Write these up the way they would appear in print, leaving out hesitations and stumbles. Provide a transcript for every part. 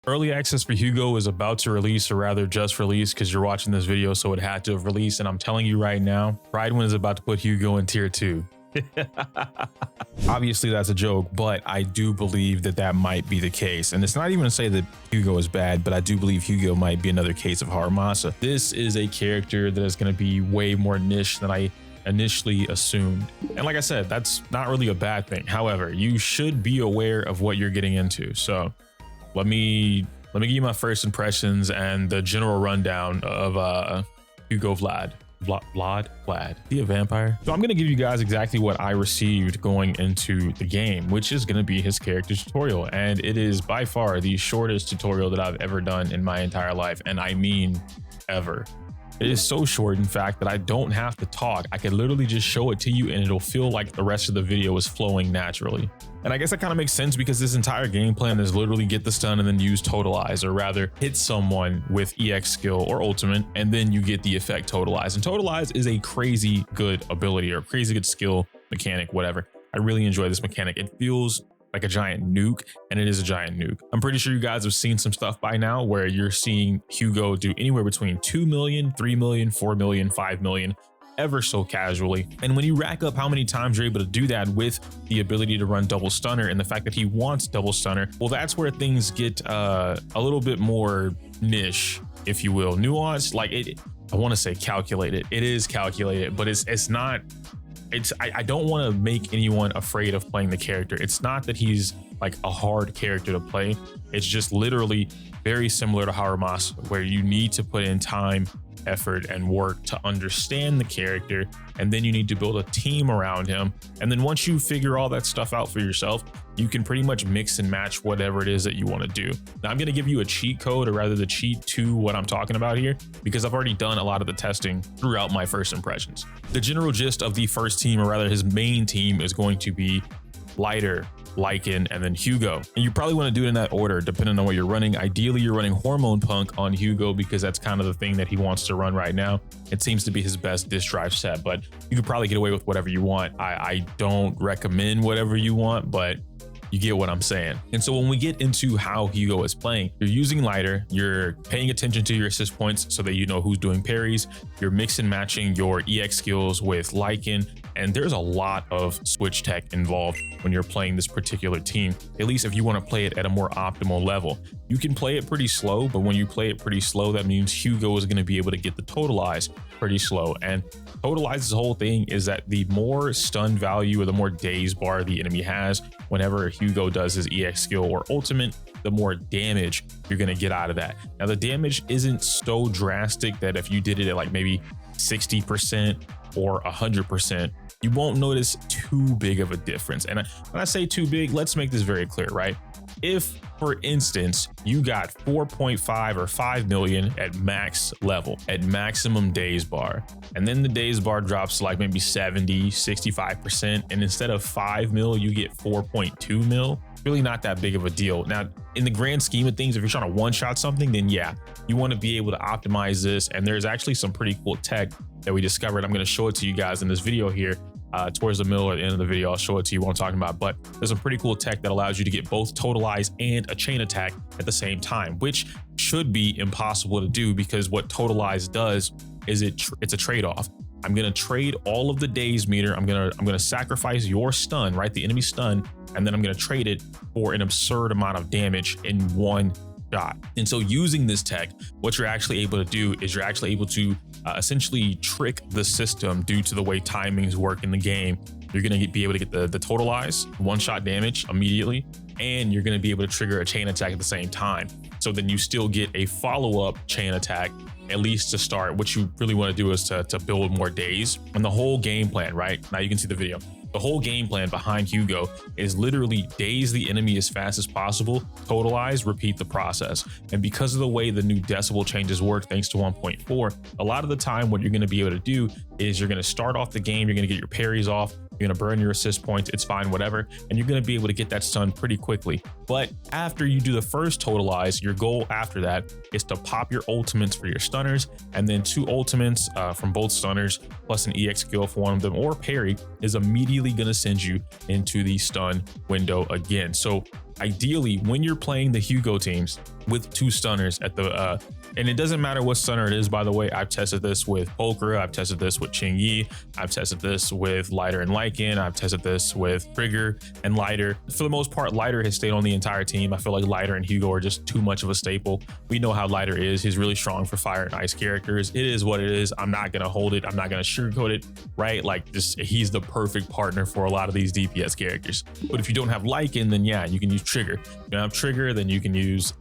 Early access for Hugo is about to release, or rather just released, because you're watching this video, so it had to have released. And I'm telling you right now, Pridewind is about to put Hugo in tier 2. Obviously that's a joke, but I do believe that that might be the case. And it's not even to say that Hugo is bad, but I do believe Hugo might be another case of Haramasa. This is a character that is going to be way more niche than I initially assumed. And like I said, that's not really a bad thing. However, you should be aware of what you're getting into. So let me give you my first impressions and the general rundown of Hugo Vlad. He a vampire? So I'm going to give you guys exactly what I received going into the game, which is going to be his character tutorial. And it is by far the shortest tutorial that I've ever done in my entire life. And I mean ever. It is so short, in fact, that I don't have to talk. I can literally just show it to you and it'll feel like the rest of the video is flowing naturally. And I guess that kind of makes sense because this entire game plan is literally get the stun and then use Totalize, or rather hit someone with EX skill or ultimate, and then you get the effect Totalize. And Totalize is a crazy good ability or crazy good skill mechanic, whatever. I really enjoy this mechanic. It feels like a giant nuke, and it is a giant nuke. I'm pretty sure you guys have seen some stuff by now where you're seeing Hugo do anywhere between 2 million, 3 million, 4 million, 5 million, ever so casually. And when you rack up how many times you're able to do that with the ability to run double stunner and the fact that he wants double stunner, well, that's where things get a little bit more niche, if you will, nuanced. Like I want to say calculated. It is calculated, but it's not. I don't want to make anyone afraid of playing the character. It's not that he's like a hard character to play. It's just literally very similar to Haramasa, where you need to put in time, effort, and work to understand the character, and then you need to build a team around him. And then once you figure all that stuff out for yourself, you can pretty much mix and match whatever it is that you want to do. Now I'm going to give you a cheat code, or rather the cheat to what I'm talking about here, because I've already done a lot of the testing throughout my first impressions. The general gist of the first team, or rather his main team, is going to be Lighter, Lycan, and then Hugo. And you probably want to do it in that order depending on what you're running. Ideally, you're running Hormone Punk on Hugo because that's kind of the thing that he wants to run right now. It seems to be his best disk drive set, but you could probably get away with whatever you want. I don't recommend whatever you want, but you get what I'm saying. And so when we get into how Hugo is playing, you're using Lighter, you're paying attention to your assist points so that you know who's doing parries, you're mix and matching your EX skills with Lycan, and there's a lot of switch tech involved when you're playing this particular team, at least if you want to play it at a more optimal level. You can play it pretty slow, but when you play it pretty slow, that means Hugo is going to be able to get the Totalize pretty slow. And Totalize's whole thing is that the more stun value or the more daze bar the enemy has whenever Hugo does his EX skill or ultimate, the more damage you're going to get out of that. Now the damage isn't so drastic that if you did it at like maybe 60% or 100%, you won't notice too big of a difference. And when I say too big, let's make this very clear, right? If, for instance, you got 4.5 or 5 million at max level, at maximum daze bar, and then the daze bar drops to like maybe 70, 65%, and instead of 5 mil, you get 4.2 mil, really not that big of a deal. Now, in the grand scheme of things, if you're trying to one-shot something, then yeah, you want to be able to optimize this. And there's actually some pretty cool tech that we discovered. I'm going to show it to you guys in this video here. Towards the middle or the end of the video, I'll show it to you what I'm talking about. But there's some pretty cool tech that allows you to get both Totalize and a chain attack at the same time, which should be impossible to do because what Totalize does is it's a trade-off. I'm gonna trade all of the daze meter. I'm gonna sacrifice your stun, right? The enemy stun, and then I'm gonna trade it for an absurd amount of damage in one shot. And so using this tech, what you're actually able to do is you're actually able to essentially trick the system due to the way timings work in the game. You're going to be able to get the Totalize, one-shot damage immediately, and you're going to be able to trigger a chain attack at the same time. So then you still get a follow-up chain attack, at least to start. What you really want to do is to build more days. And the whole game plan, right? Now you can see the video. The whole game plan behind Hugo is literally daze the enemy as fast as possible, Totalize, repeat the process. And because of the way the new decibel changes work, thanks to 1.4, a lot of the time what you're going to be able to do is you're going to start off the game, you're going to get your parries off, you're going to burn your assist points, it's fine, whatever, and you're going to be able to get that stun pretty quickly. But after you do the first Totalize, your goal after that is to pop your ultimates for your stunners, and then 2 ultimates from both stunners plus an EX skill for one of them or parry is immediately going to send you into the stun window again. So ideally when you're playing the Hugo teams with 2 stunners at the and it doesn't matter what stunner it is, by the way. I've tested this with Pokra, I've tested this with Ching-Yi, I've tested this with Lighter and Lycan, I've tested this with Trigger and Lighter. For the most part, Lighter has stayed on the entire team. I feel like Lighter and Hugo are just too much of a staple. We know how Lighter is. He's really strong for fire and ice characters. It is what it is. I'm not gonna hold it. I'm not gonna sugarcoat it, right? Like, just he's the perfect partner for a lot of these DPS characters. But if you don't have Lycan, then yeah, you can use Trigger. If you don't have Trigger, then you can use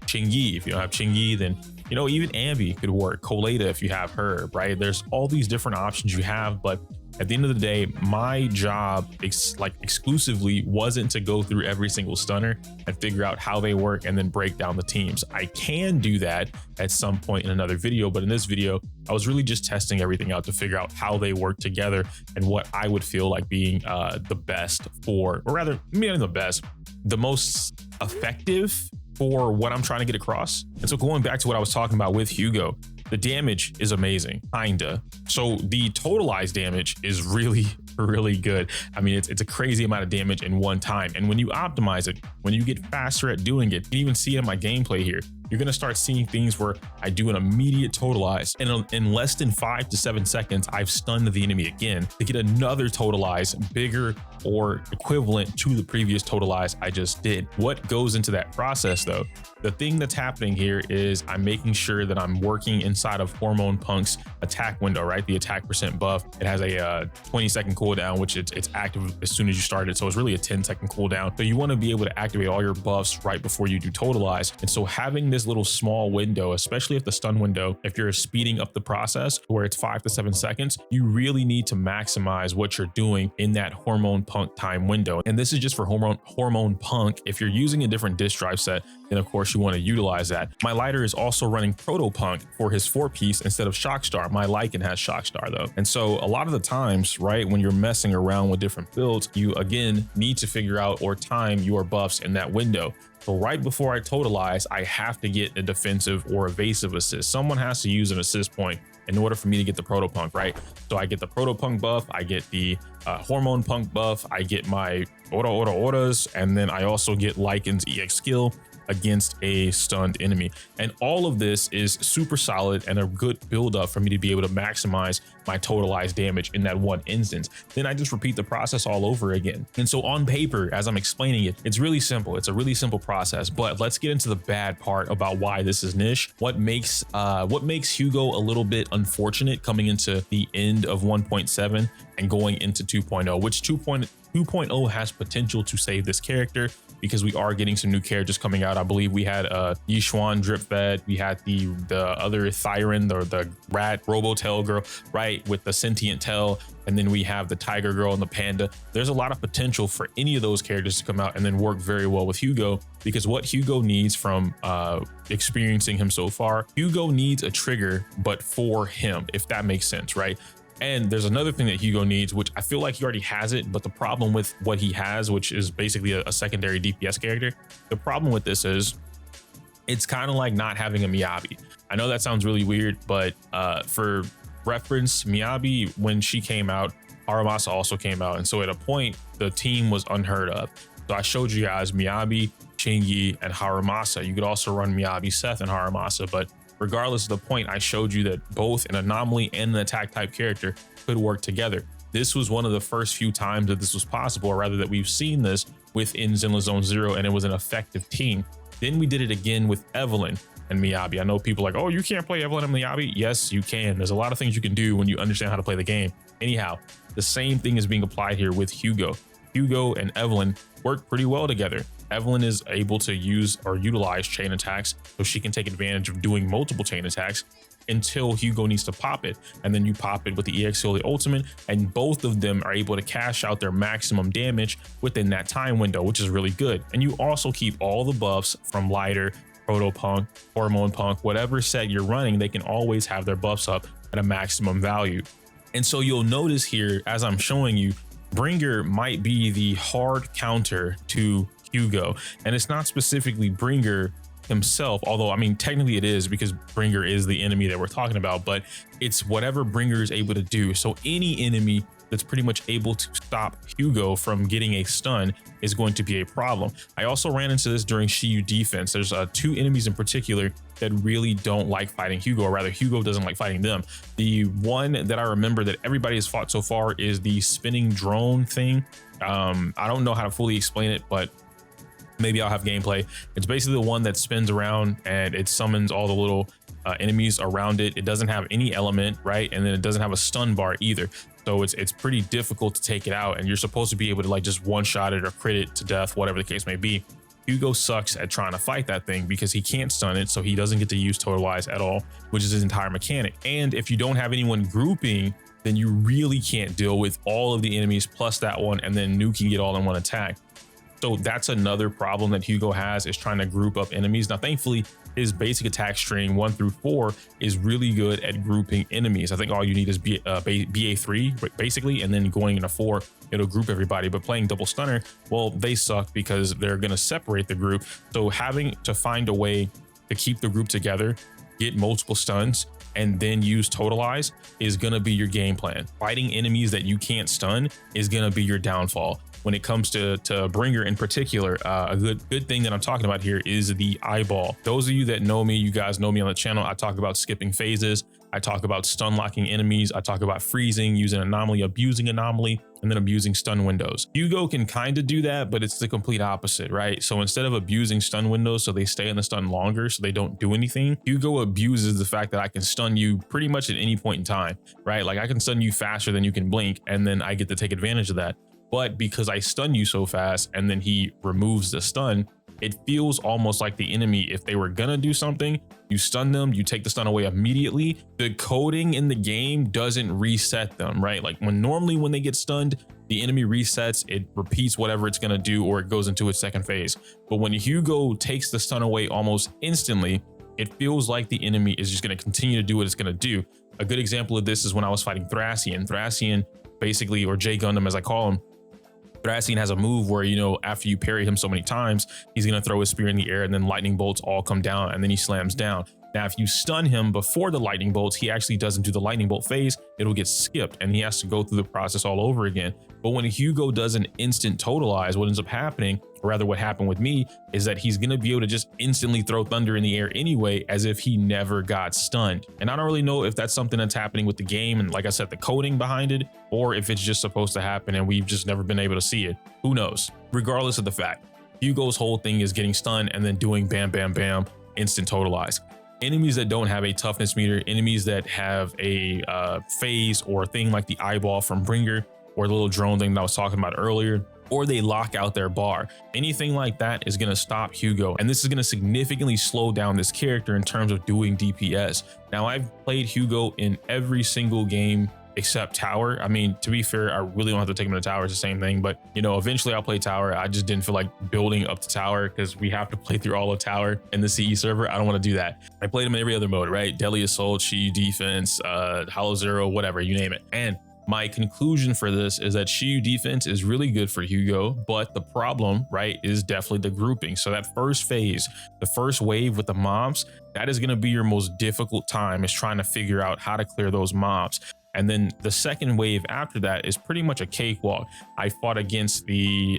Ching-Yi. If you don't have Ching-Yi, then you know, even Ambi could work. Colada if you have her, right? There's all these different options you have, but at the end of the day, my job exclusively wasn't to go through every single stunner and figure out how they work and then break down the teams. I can do that at some point in another video, but in this video, I was really just testing everything out to figure out how they work together and what I would feel like being the best for, or rather, maybe not the best, the most effective for what I'm trying to get across. And so going back to what I was talking about with Hugo, the damage is amazing, kinda. So the totalized damage is really, really good. I mean, it's a crazy amount of damage in one time. And when you optimize it, when you get faster at doing it, you can even see it in my gameplay here. You're gonna start seeing things where I do an immediate totalize, and in less than 5 to 7 seconds, I've stunned the enemy again to get another totalize bigger or equivalent to the previous totalize I just did. What goes into that process though? The thing that's happening here is I'm making sure that I'm working inside of Hormone Punk's attack window, right? The attack percent buff. It has a 20-second cooldown, which it's active as soon as you start it. So it's really a 10-second cooldown. So you want to be able to activate all your buffs right before you do totalize. And so having this little small window, especially if the stun window, if you're speeding up the process where it's 5 to 7 seconds, you really need to maximize what you're doing in that Hormone Punk time window. And this is just for Hormone Punk. If you're using a different disk drive set, then of course you want to utilize that. My Lighter is also running Proto Punk for his 4-piece instead of Shockstar. My Lycan has Shockstar though. And so a lot of the times, right, when you're messing around with different builds, you again need to figure out or time your buffs in that window. So right before I totalize, I have to get a defensive or evasive assist. Someone has to use an assist point in order for me to get the Proto Punk, right? So I get the Proto Punk buff, I get the Hormone Punk buff, I get my Auras, and then I also get Lycan's EX skill against a stunned enemy. And all of this is super solid and a good build up for me to be able to maximize my totalized damage in that one instance. Then I just repeat the process all over again. And so on paper, as I'm explaining it, it's really simple. It's a really simple process, but let's get into the bad part about why this is niche. What makes Hugo a little bit unfortunate coming into the end of 1.7 and going into 2.0, which 2.0 has potential to save this character because we are getting some new characters coming out. I believe we had Xuan drip fed, we had the other Thyron, or the rat robo tail girl, right, with the sentient tail, and then we have the tiger girl and the panda. There's a lot of potential for any of those characters to come out and then work very well with Hugo, because what Hugo needs from experiencing him so far, Hugo needs a trigger, but for him, if that makes sense, right? And there's another thing that Hugo needs, which I feel like he already has it, but the problem with what he has, which is basically a secondary DPS character, the problem with this is it's kind of like not having a Miyabi. I know that sounds really weird, but for reference, Miyabi, when she came out, Haramasa also came out. And so at a point, the team was unheard of. So I showed you guys Miyabi, Ching-Yi, and Haramasa. You could also run Miyabi, Seth, and Haramasa, but regardless of the point, I showed you that both an Anomaly and an attack type character could work together. This was one of the first few times that this was possible, or rather that we've seen this within Zenless Zone Zero, and it was an effective team. Then we did it again with Evelyn and Miyabi. I know people are like, oh, you can't play Evelyn and Miyabi. Yes, you can. There's a lot of things you can do when you understand how to play the game. Anyhow, the same thing is being applied here with Hugo. Hugo and Evelyn work pretty well together. Evelyn is able to use or utilize chain attacks, so she can take advantage of doing multiple chain attacks until Hugo needs to pop it. And then you pop it with the EX skill, the ultimate, and both of them are able to cash out their maximum damage within that time window, which is really good. And you also keep all the buffs from Lighter, Proto Punk, Hormone Punk, whatever set you're running, they can always have their buffs up at a maximum value. And so you'll notice here, as I'm showing you, Bringer might be the hard counter to Hugo, and it's not specifically Bringer himself, although I mean technically it is, because Bringer is the enemy that we're talking about, but it's whatever Bringer is able to do. So any enemy that's pretty much able to stop Hugo from getting a stun is going to be a problem. I also ran into this during Shiyu defense. There's 2 enemies in particular that really don't like fighting Hugo, or rather Hugo doesn't like fighting them. The one that I remember that everybody has fought so far is the spinning drone thing. I don't know how to fully explain it, but maybe I'll have gameplay. It's basically the one that spins around and it summons all the little enemies around it. It doesn't have any element, right? And then it doesn't have a stun bar either. So it's pretty difficult to take it out, and you're supposed to be able to like just one-shot it or crit it to death, whatever the case may be. Hugo sucks at trying to fight that thing because he can't stun it, so he doesn't get to use Totalize at all, which is his entire mechanic. And if you don't have anyone grouping, then you really can't deal with all of the enemies plus that one and then nuking it all in one attack. So that's another problem that Hugo has, is trying to group up enemies. Now, thankfully, his basic attack string 1 through 4 is really good at grouping enemies. I think all you need is BA3 basically, and then going into 4, it'll group everybody. But playing double stunner, well, they suck because they're going to separate the group. So having to find a way to keep the group together, get multiple stuns, and then use Totalize is going to be your game plan. Fighting enemies that you can't stun is going to be your downfall. When it comes to Bringer in particular, a good thing that I'm talking about here is the eyeball. Those of you that know me, you guys know me on the channel, I talk about skipping phases, I talk about stun locking enemies, I talk about freezing, using Anomaly, abusing Anomaly, and then abusing stun windows. Hugo can kind of do that, but it's the complete opposite, right? So instead of abusing stun windows so they stay in the stun longer so they don't do anything, Hugo abuses the fact that I can stun you pretty much at any point in time, right? Like I can stun you faster than you can blink, and then I get to take advantage of that. But because I stun you so fast and then he removes the stun, it feels almost like the enemy, if they were gonna do something, you stun them, you take the stun away immediately. The coding in the game doesn't reset them, right? Like normally when they get stunned, the enemy resets, it repeats whatever it's gonna do, or it goes into its second phase. But when Hugo takes the stun away almost instantly, it feels like the enemy is just gonna continue to do what it's gonna do. A good example of this is when I was fighting Thracian. Thracian basically, or J Gundam as I call him, Thracian has a move where, you know, after you parry him so many times, he's going to throw his spear in the air and then lightning bolts all come down and then he slams down. Now, if you stun him before the lightning bolts, he actually doesn't do the lightning bolt phase. It'll get skipped and he has to go through the process all over again. But when Hugo does an instant Totalize, what ends up happening, or rather what happened with me, is that he's going to be able to just instantly throw thunder in the air anyway, as if he never got stunned. And I don't really know if that's something that's happening with the game and, like I said, the coding behind it, or if it's just supposed to happen and we've just never been able to see it. Who knows? Regardless of the fact, Hugo's whole thing is getting stunned and then doing bam, bam, bam, instant Totalize. Enemies that don't have a toughness meter, enemies that have a phase or thing like the eyeball from Bringer, or the little drone thing that I was talking about earlier, or they lock out their bar. Anything like that is going to stop Hugo, and this is going to significantly slow down this character in terms of doing DPS. Now, I've played Hugo in every single game except Tower. I mean, to be fair, I really don't have to take him to Tower, it's the same thing, but you know, eventually I'll play Tower. I just didn't feel like building up to Tower because we have to play through all of Tower in the CE server. I don't want to do that. I played him in every other mode, right? Deadly Assault, Shiyu Defense, Hollow Zero, whatever, you name it. And my conclusion for this is that Shiyu defense is really good for Hugo, but the problem, right, is definitely the grouping. So that first phase, the first wave with the mobs, that is going to be your most difficult time, is trying to figure out how to clear those mobs. And then the second wave after that is pretty much a cakewalk. I fought against the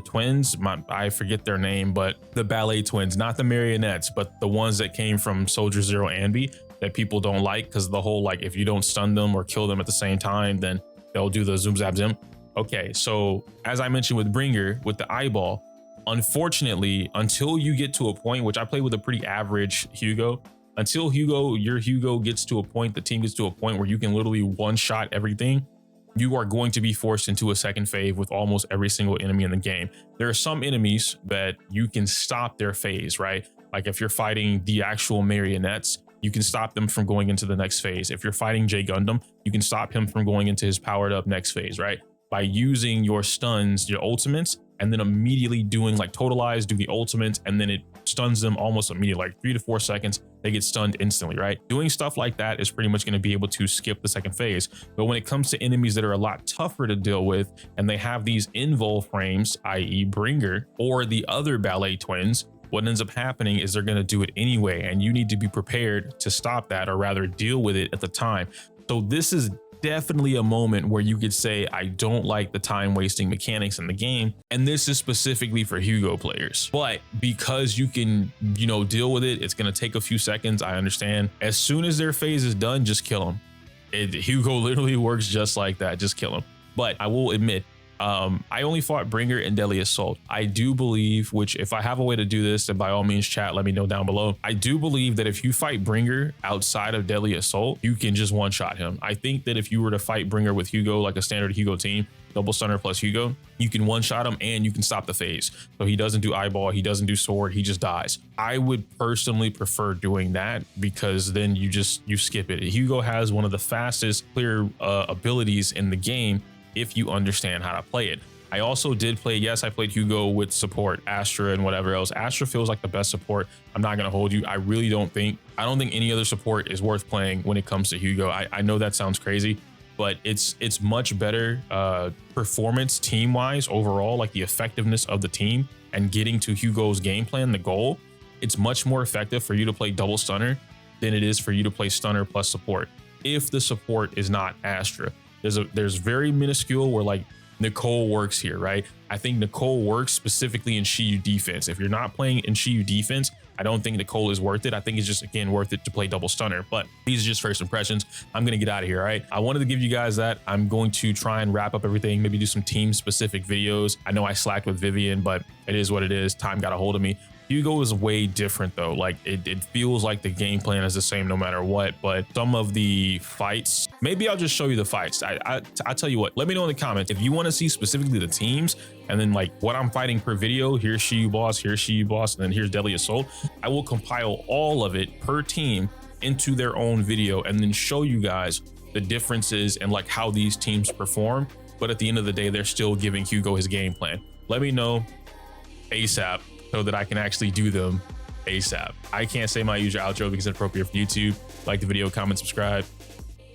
twins, I forget their name, but the ballet twins, not the marionettes, but the ones that came from Soldier Zero Anby, that people don't like because the whole, like, if you don't stun them or kill them at the same time, then they'll do the zoom zap zim. Okay, so as I mentioned with Bringer, with the eyeball, unfortunately, until you get to a point, which I played with a pretty average Hugo, until your Hugo gets to a point, the team gets to a point where you can literally one-shot everything, you are going to be forced into a second phase with almost every single enemy in the game. There are some enemies that you can stop their phase, right? Like if you're fighting the actual marionettes, you can stop them from going into the next phase. If you're fighting J Gundam, you can stop him from going into his powered up next phase, right? By using your stuns, your ultimates, and then immediately doing like Totalize, do the ultimates, and then it stuns them almost immediately, like 3 to 4 seconds, they get stunned instantly, right? Doing stuff like that is pretty much going to be able to skip the second phase. But when it comes to enemies that are a lot tougher to deal with, and they have these invul frames, i.e. Bringer, or the other ballet twins, what ends up happening is they're going to do it anyway, and you need to be prepared to stop that, or rather deal with it at the time. So this is definitely a moment where you could say, I don't like the time wasting mechanics in the game. And this is specifically for Hugo players. But because you can, you know, deal with it, it's going to take a few seconds. I understand. As soon as their phase is done, just kill them. Hugo literally works just like that. Just kill him. But I will admit, I only fought Bringer and Deadly Assault. I do believe, which if I have a way to do this, then by all means chat, let me know down below. I do believe that if you fight Bringer outside of Deadly Assault, you can just one-shot him. I think that if you were to fight Bringer with Hugo, like a standard Hugo team, double stunner plus Hugo, you can one-shot him and you can stop the phase. So he doesn't do eyeball, he doesn't do sword, he just dies. I would personally prefer doing that because then you skip it. Hugo has one of the fastest clear abilities in the game if you understand how to play it. I also did play, yes, I played Hugo with support, Astra and whatever else. Astra feels like the best support. I'm not gonna hold you. I don't think any other support is worth playing when it comes to Hugo. I know that sounds crazy, but it's much better performance team-wise overall, like the effectiveness of the team and getting to Hugo's game plan, the goal. It's much more effective for you to play double stunner than it is for you to play stunner plus support if the support is not Astra. There's very minuscule where like Nicole works here, right? I think Nicole works specifically in Shiyu defense. If you're not playing in Shiyu defense, I don't think Nicole is worth it. I think it's just, again, worth it to play double stunner. But these are just first impressions. I'm going to get out of here, all right? I wanted to give you guys that. I'm going to try and wrap up everything, maybe do some team specific videos. I know I slacked with Vivian, but it is what it is. Time got a hold of me. Hugo is way different though. Like it feels like the game plan is the same no matter what, but some of the fights, maybe I'll just show you the fights. I'll tell you what, let me know in the comments if you want to see specifically the teams and then like what I'm fighting per video. Here's Shiyu boss, here's Shiyu boss, and then here's Deadly Assault. I will compile all of it per team into their own video and then show you guys the differences and like how these teams perform. But at the end of the day, they're still giving Hugo his game plan. Let me know ASAP so that I can actually do them ASAP. I can't say my usual outro because it's inappropriate for YouTube. Like the video, comment, subscribe.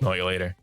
Know you later.